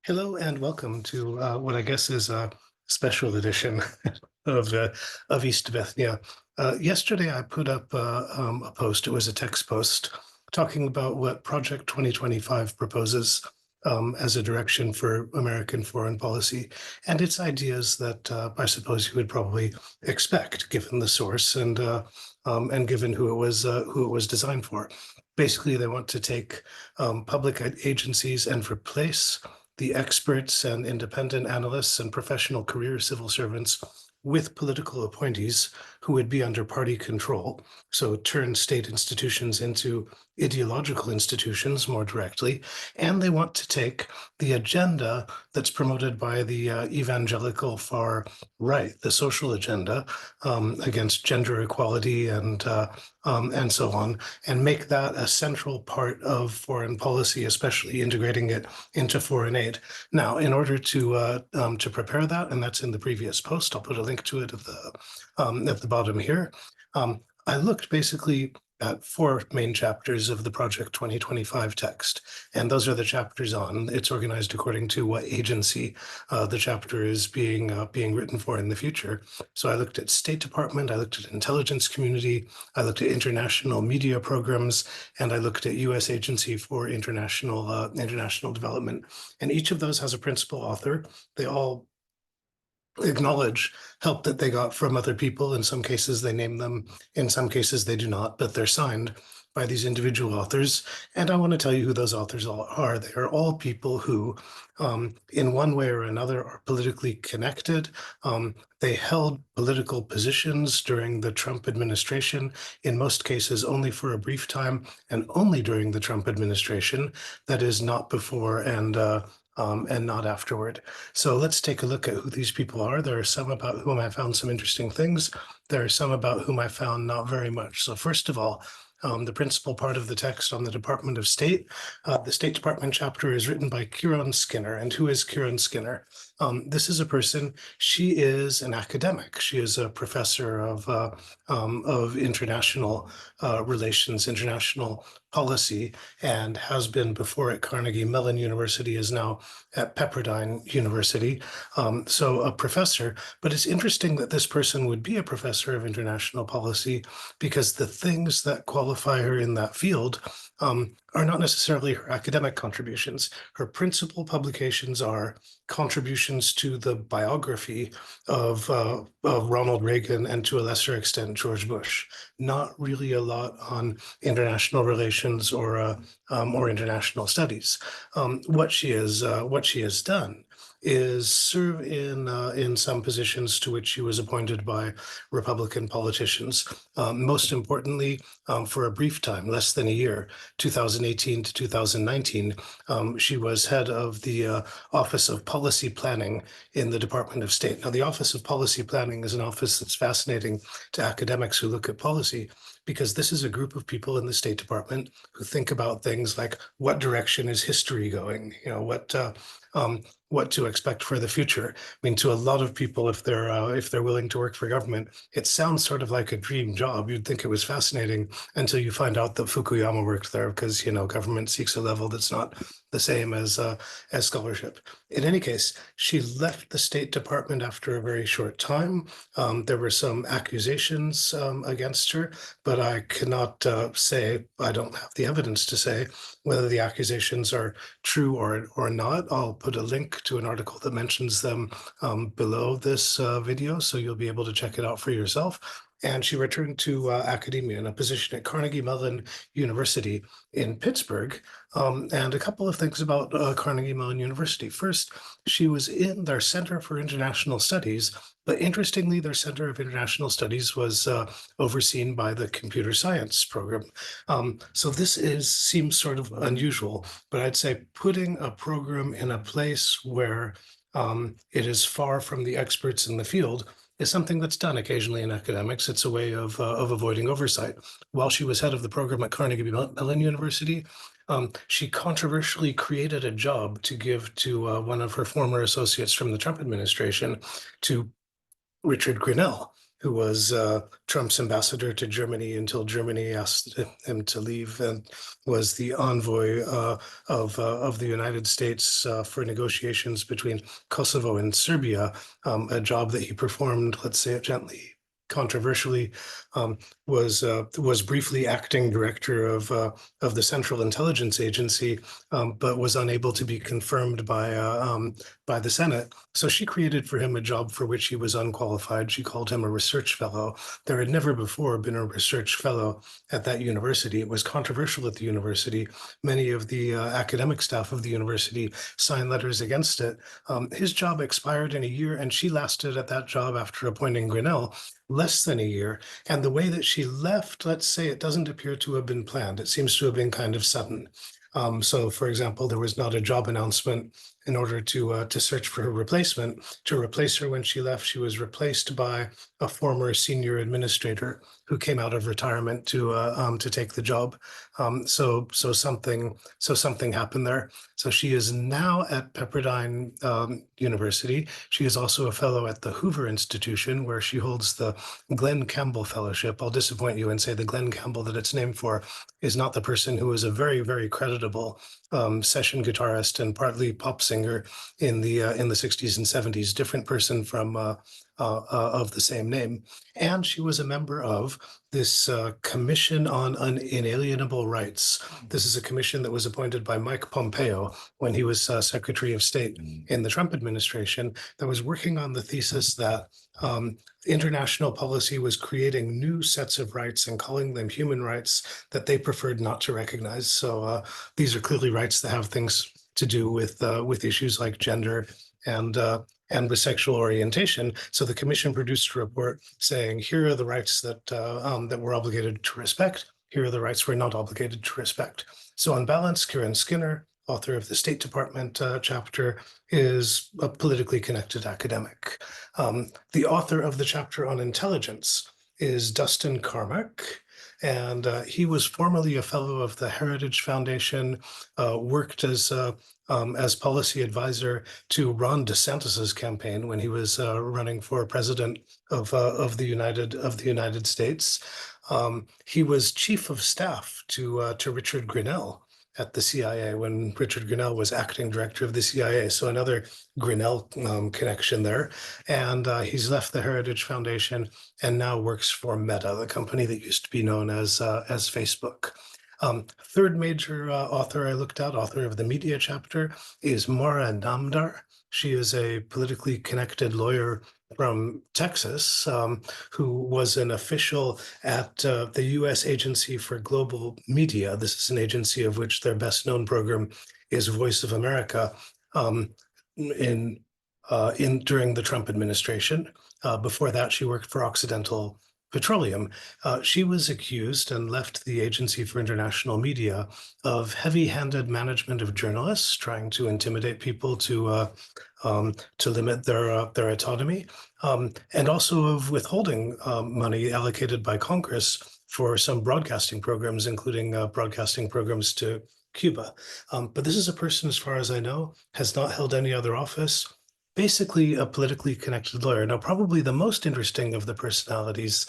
Hello and welcome to what I guess is a special edition of East Bethnia. Yesterday, I put up a post. It was a text post talking about what Project 2025 proposes as a direction for American foreign policy, and its ideas that I suppose you would probably expect, given the source and given who it was designed for. Basically, they want to take public agencies and replace the experts and independent analysts and professional career civil servants with political appointees who would be under party control. So turn state institutions into ideological institutions more directly. And they want to take the agenda that's promoted by the evangelical far right, the social agenda against gender equality and so on, and make that a central part of foreign policy, especially integrating it into foreign aid. Now, in order to prepare that, and that's in the previous post, I'll put a link to it at the bottom here. I looked basically at four main chapters of the Project 2025 text, and those are the chapters on. It's organized according to what agency the chapter is being written for in the future. So I looked at State Department, I looked at intelligence community, I looked at international media programs, and I looked at U.S. Agency for International Development. And each of those has a principal author. They all acknowledge help that they got from other people. In some cases, they name them. In some cases, they do not, but they're signed by these individual authors. And I want to tell you who those authors all are. They are all people who, in one way or another, are politically connected. They held political positions during the Trump administration, in most cases only for a brief time and only during the Trump administration. That is not before and not afterward. So let's take a look at who these people are. There are some about whom I found some interesting things. There are some about whom I found not very much. So first of all, the principal part of the text on the Department of State. The State Department chapter is written by Kiron Skinner. And who is Kiron Skinner? This is a person, she is an academic. She is a professor of international relations, international policy, and has been before at Carnegie Mellon University, is now at Pepperdine University. So a professor, but it's interesting that this person would be a professor of international policy because the things that qualify her in that field are not necessarily her academic contributions. Her principal publications are contributions to the biography of Ronald Reagan and to a lesser extent George Bush. Not really a lot on international relations or international studies. What she has done is serve in some positions to which she was appointed by Republican politicians. Most importantly, for a brief time, less than a year, 2018 to 2019, she was head of the Office of Policy Planning in the Department of State. Now, the Office of Policy Planning is an office that's fascinating to academics who look at policy, because this is a group of people in the State Department who think about things like what direction is history going, what to expect for the future. I mean, to a lot of people, if they're willing to work for government, it sounds sort of like a dream job. You'd think it was fascinating until you find out that Fukuyama worked there, because government seeks a level that's not the same as scholarship. In any case, she left the State Department after a very short time. There were some accusations against her, but I cannot say, I don't have the evidence to say whether the accusations are true or not. I'll put a link to an article that mentions them below this video, so you'll be able to check it out for yourself. And she returned to academia in a position at Carnegie Mellon University in Pittsburgh. And a couple of things about Carnegie Mellon University. First, she was in their Center for International Studies, but interestingly, their Center of International Studies was overseen by the computer science program. So this seems sort of unusual, but I'd say putting a program in a place where it is far from the experts in the field is something that's done occasionally in academics. It's a way of avoiding oversight. While she was head of the program at Carnegie Mellon University, she controversially created a job to give to one of her former associates from the Trump administration, to Richard Grinnell. who was Trump's ambassador to Germany until Germany asked him to leave, and was the envoy of the United States for negotiations between Kosovo and Serbia, a job that he performed, let's say it gently, controversially, was briefly acting director of the Central Intelligence Agency, but was unable to be confirmed by the Senate. So she created for him a job for which he was unqualified. She called him a research fellow. There had never before been a research fellow at that university. It was controversial at the university. Many of the academic staff of the university signed letters against it. His job expired in a year, and she lasted at that job after appointing Grinnell less than a year. And the way that she left, let's say, it doesn't appear to have been planned. It seems to have been kind of sudden. So, for example, there was not a job announcement in order to search for her replacement. To replace her when she left, she was replaced by a former senior administrator who came out of retirement to take the job. So something happened there. So she is now at Pepperdine University. She is also a fellow at the Hoover Institution, where she holds the Glenn Campbell Fellowship. I'll disappoint you and say the Glenn Campbell that it's named for is not the person who was a very, very creditable session guitarist and partly pop singer in the 60s and 70s. Different person from of the same name. And she was a member of this Commission on Inalienable Rights. This is a commission that was appointed by Mike Pompeo when he was Secretary of State in the Trump administration, that was working on the thesis that international policy was creating new sets of rights and calling them human rights that they preferred not to recognize. So these are clearly rights that have things to do with issues like gender and with sexual orientation. So the commission produced a report saying, here are the rights that that we're obligated to respect. Here are the rights we're not obligated to respect. So on balance, Kiron Skinner, author of the State Department chapter, is a politically connected academic. The author of the chapter on intelligence is Dustin Carmack. And he was formerly a fellow of the Heritage Foundation, worked as policy advisor to Ron DeSantis's campaign when he was running for president of the United States. He was chief of staff to Richard Grinnell at the CIA when Richard Grinnell was acting director of the CIA. So another Grinnell connection there. And he's left the Heritage Foundation and now works for Meta, the company that used to be known as Facebook. Third major author I looked at, author of the media chapter, is Mora Namdar. She is a politically connected lawyer from Texas, who was an official at the U.S. Agency for Global Media. This is an agency of which their best known program is Voice of America during the Trump administration. Before that, she worked for Occidental Petroleum. She was accused and left the Agency for International Media of heavy-handed management of journalists, trying to intimidate people to limit their autonomy, and also of withholding money allocated by Congress for some broadcasting programs, including broadcasting programs to Cuba. But this is a person, as far as I know, has not held any other office. Basically a politically connected lawyer. Now, probably the most interesting of the personalities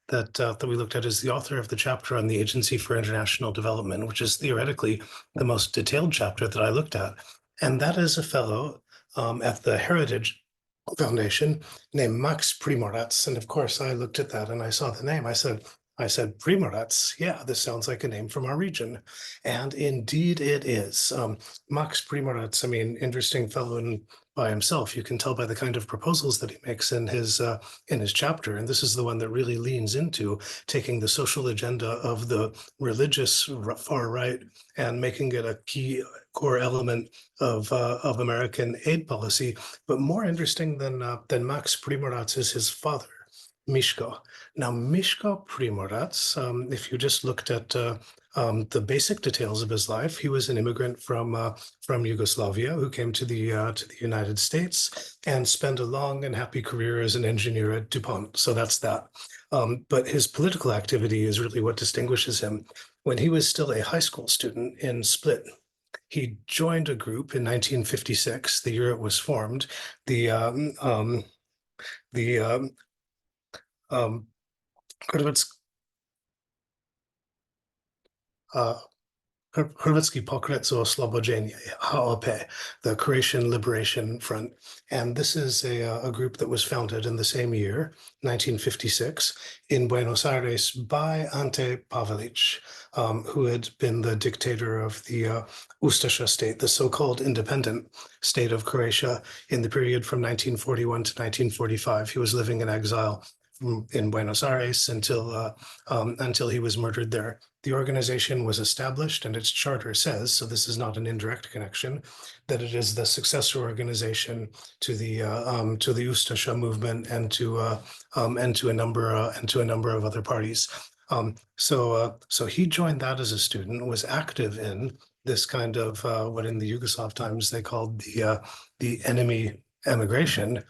that we looked at is the author of the chapter on the Agency for International Development, which is theoretically the most detailed chapter that I looked at. And that is a fellow at the Heritage Foundation named Max Primorac. And of course, I looked at that and I saw the name. I said, Primorac, yeah, this sounds like a name from our region. And indeed it is. Max Primorac, I mean, interesting fellow by himself. You can tell by the kind of proposals that he makes in his chapter. And this is the one that really leans into taking the social agenda of the religious far right and making it a key core element of American aid policy. But more interesting than Max Primorac is his father, Miško. Now, Miško Primorac, if you just looked at the basic details of his life, he was an immigrant from Yugoslavia who came to the United States and spent a long and happy career as an engineer at DuPont. So that's that. But his political activity is really what distinguishes him. When he was still a high school student in Split, he joined a group in 1956, the year it was formed, the Um, Hrvatski, Hrvatski pokret za oslobođenje, HOP, the Croatian Liberation Front. And this is a group that was founded in the same year, 1956, in Buenos Aires by Ante Pavelić, who had been the dictator of the Ustasha state, the so-called independent state of Croatia in the period from 1941 to 1945. He was living in exile in Buenos Aires until he was murdered there. The organization was established, and its charter says, so this is not an indirect connection, that it is the successor organization to the Ustasha movement and to a number of other parties. So he joined that as a student, was active in this kind of what in the Yugoslav times they called the enemy emigration.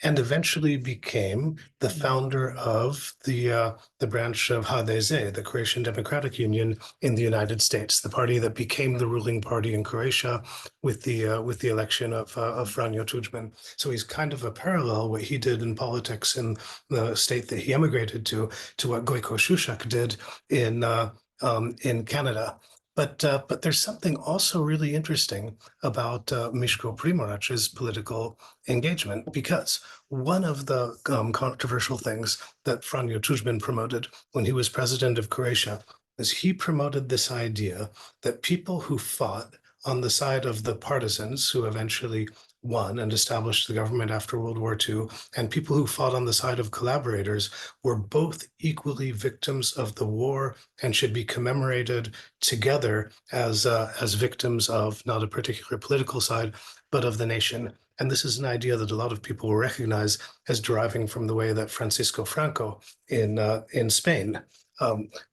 And eventually became the founder of the branch of HDZ, the Croatian Democratic Union in the United States, the party that became the ruling party in Croatia with the election of Franjo Tuđman. So he's kind of a parallel, what he did in politics in the state that he emigrated to what Gojko Šušak did in Canada. But there's something also really interesting about Miško Primorac's political engagement, because one of the controversial things that Franjo Tuđman promoted when he was president of Croatia is he promoted this idea that people who fought on the side of the partisans who eventually won and established the government after World War II, and people who fought on the side of collaborators were both equally victims of the war and should be commemorated together as victims of not a particular political side, but of the nation. And this is an idea that a lot of people will recognize as deriving from the way that Francisco Franco in Spain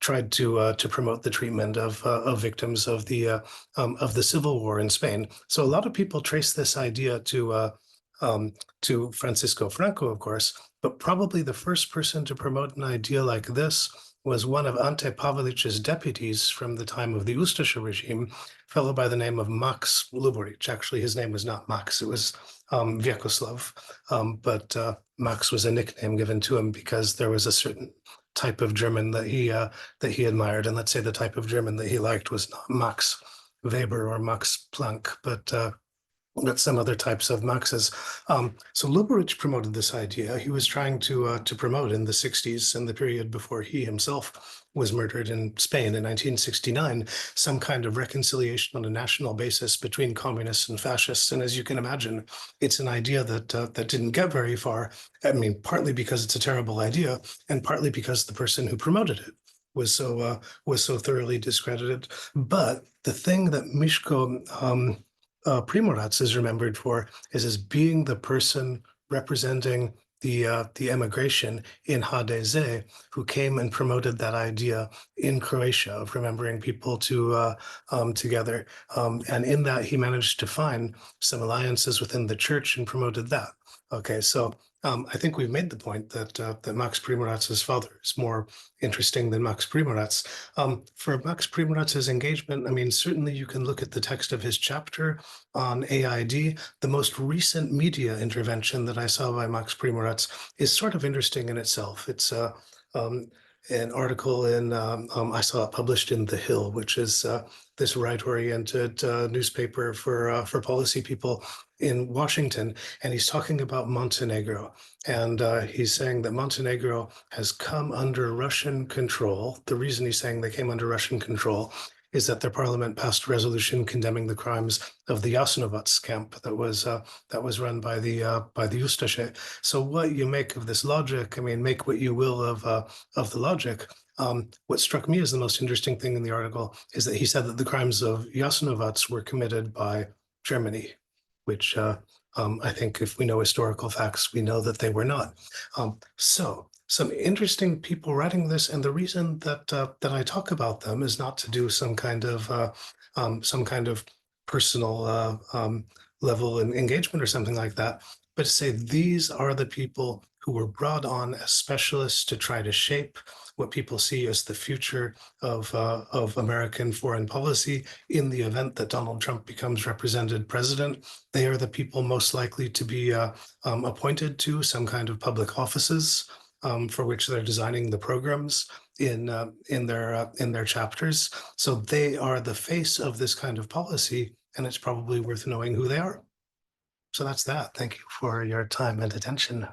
tried to promote the treatment of victims of the Civil War in Spain. So a lot of people trace this idea to Francisco Franco, of course, but probably the first person to promote an idea like this was one of Ante Pavelić's deputies from the time of the Ustasha regime, a fellow by the name of Max Primorac. Actually, his name was not Max, it was Vjekoslav, but Max was a nickname given to him because there was a certain type of German that he admired, and let's say the type of German that he liked was not Max Weber or Max Planck, but some other types of Maxes. So Luborić promoted this idea. He was trying to promote in the 60s and the period before he himself was murdered in Spain in 1969, some kind of reconciliation on a national basis between communists and fascists. And as you can imagine, it's an idea that didn't get very far. I mean, partly because it's a terrible idea, and partly because the person who promoted it was so thoroughly discredited. But the thing that Miško Primorac is remembered for is as being the person representing the emigration in HDZ, who came and promoted that idea in Croatia of remembering people together. And in that, he managed to find some alliances within the church and promoted that. Okay, so I think we've made the point that Max Primorac's father is more interesting than Max Primorac. For Max Primorac's engagement, I mean, certainly you can look at the text of his chapter on AID. The most recent media intervention that I saw by Max Primorac is sort of interesting in itself. It's an article I saw it published in The Hill, which is this right-oriented newspaper for policy people in Washington, and he's talking about Montenegro, and he's saying that Montenegro has come under Russian control. The reason he's saying they came under Russian control is that their parliament passed a resolution condemning the crimes of the Jasenovac camp that was run by the Ustasha. So what you make of this logic, I mean, make what you will of the logic. What struck me as the most interesting thing in the article is that he said that the crimes of Jasenovac were committed by Germany, which I think if we know historical facts, we know that they were not. So some interesting people writing this, and the reason that I talk about them is not to do some kind of personal level of engagement or something like that, but to say these are the people who were brought on as specialists to try to shape what people see as the future of American foreign policy in the event that Donald Trump becomes represented president. They are the people most likely to be appointed to some kind of public offices for which they're designing the programs in their chapters. So they are the face of this kind of policy, and it's probably worth knowing who they are. So that's that. Thank you for your time and attention.